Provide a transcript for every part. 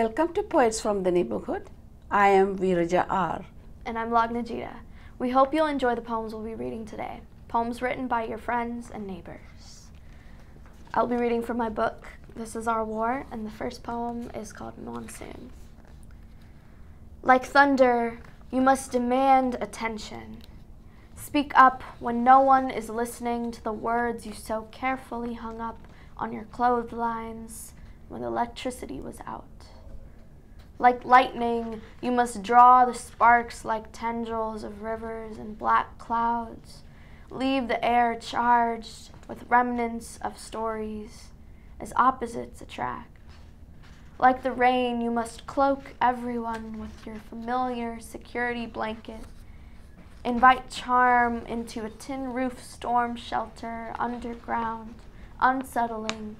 Welcome to Poets from the Neighborhood. I am VeerajaR. And I'm Lagnajita. We hope you'll enjoy the poems we'll be reading today. Poems written by your friends and neighbors. I'll be reading from my book, This Is Our War, and the first poem is called Monsoon. Like thunder, you must demand attention. Speak up when no one is listening to the words you so carefully hung up on your clotheslines when the electricity was out. Like lightning, you must draw the sparks like tendrils of rivers and black clouds. Leave the air charged with remnants of stories as opposites attract. Like the rain, you must cloak everyone with your familiar security blanket. Invite charm into a tin roof storm shelter underground, unsettling,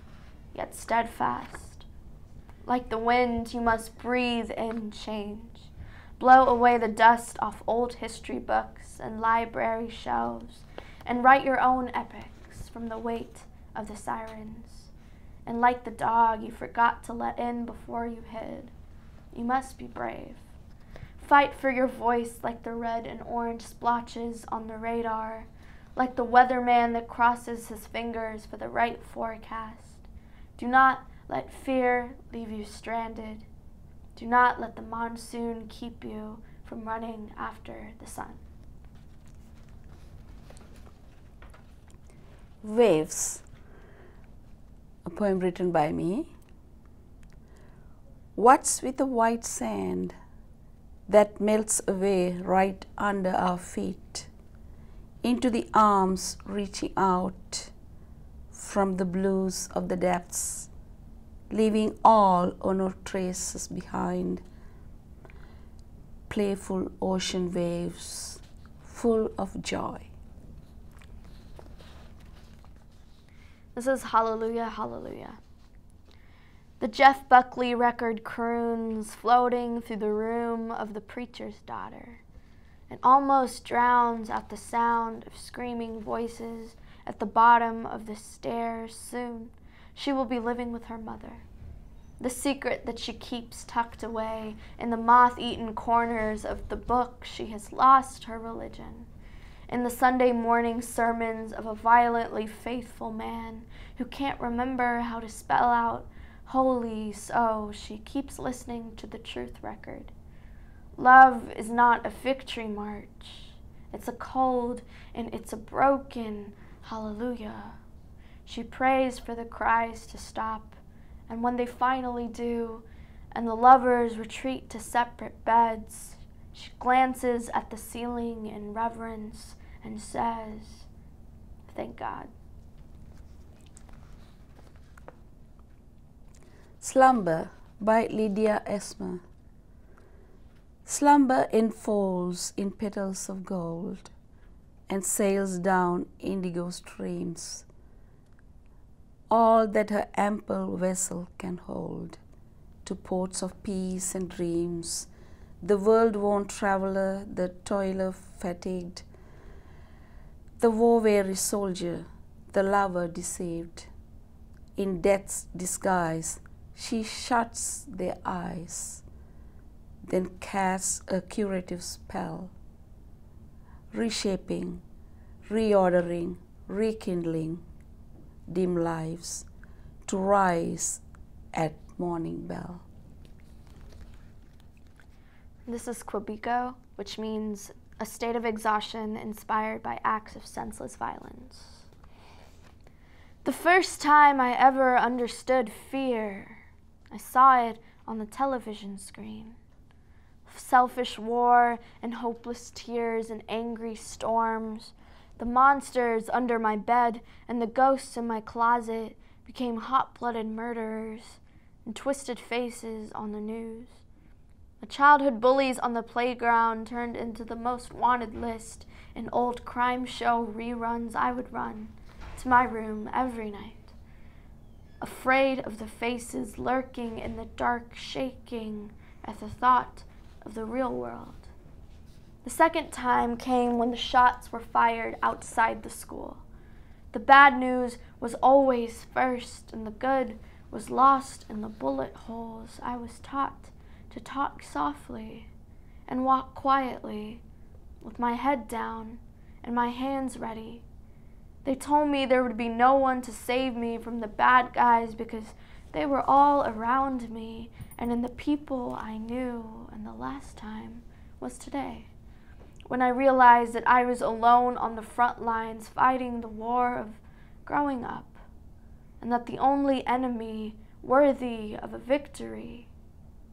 yet steadfast. Like the wind, you must breathe in change. Blow away the dust off old history books and library shelves, and write your own epics from the weight of the sirens. And like the dog you forgot to let in before you hid, you must be brave. Fight for your voice like the red and orange splotches on the radar, like the weatherman that crosses his fingers for the right forecast. Do not let fear leave you stranded. Do not let the monsoon keep you from running after the sun. Waves, a poem written by me. What's with the white sand that melts away right under our feet, into the arms reaching out from the blues of the depths, leaving all or no traces behind? Playful ocean waves, full of joy. This is Hallelujah, Hallelujah. The Jeff Buckley record croons, floating through the room of the preacher's daughter. It almost drowns out the sound of screaming voices at the bottom of the stairs. Soon she will be living with her mother. The secret that she keeps tucked away in the moth-eaten corners of the book, she has lost her religion. In the Sunday morning sermons of a violently faithful man who can't remember how to spell out holy, so she keeps listening to the truth record. Love is not a victory march. It's a cold and it's a broken hallelujah. She prays for the cries to stop, and when they finally do, and the lovers retreat to separate beds, she glances at the ceiling in reverence and says, "Thank God." Slumber by Lydia Esmer. Slumber enfolds in petals of gold and sails down indigo streams, all that her ample vessel can hold, to ports of peace and dreams, the world-worn traveler, the toiler fatigued, the war-weary soldier, the lover deceived. In death's disguise, she shuts their eyes, then casts a curative spell, reshaping, reordering, rekindling dim lives to rise at morning bell. This is Kuebiko, which means a state of exhaustion inspired by acts of senseless violence. The first time I ever understood fear, I saw it on the television screen. Selfish war and hopeless tears and angry storms. The monsters under my bed and the ghosts in my closet became hot-blooded murderers and twisted faces on the news. The childhood bullies on the playground turned into the most wanted list in old crime show reruns. I would run to my room every night, afraid of the faces lurking in the dark, shaking at the thought of the real world. The second time came when the shots were fired outside the school. The bad news was always first, and the good was lost in the bullet holes. I was taught to talk softly and walk quietly with my head down and my hands ready. They told me there would be no one to save me from the bad guys because they were all around me and in the people I knew, and the last time was today, when I realized that I was alone on the front lines fighting the war of growing up, and that the only enemy worthy of a victory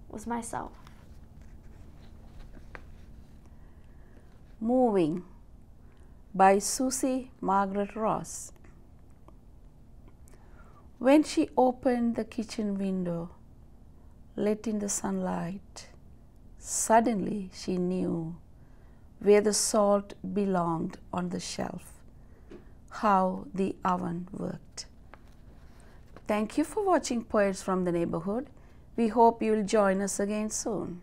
was myself. Moving by Susie Margaret Ross. When she opened the kitchen window, let in the sunlight, suddenly she knew where the salt belonged on the shelf, how the oven worked. Thank you for watching Poets from the Neighborhood. We hope you'll join us again soon.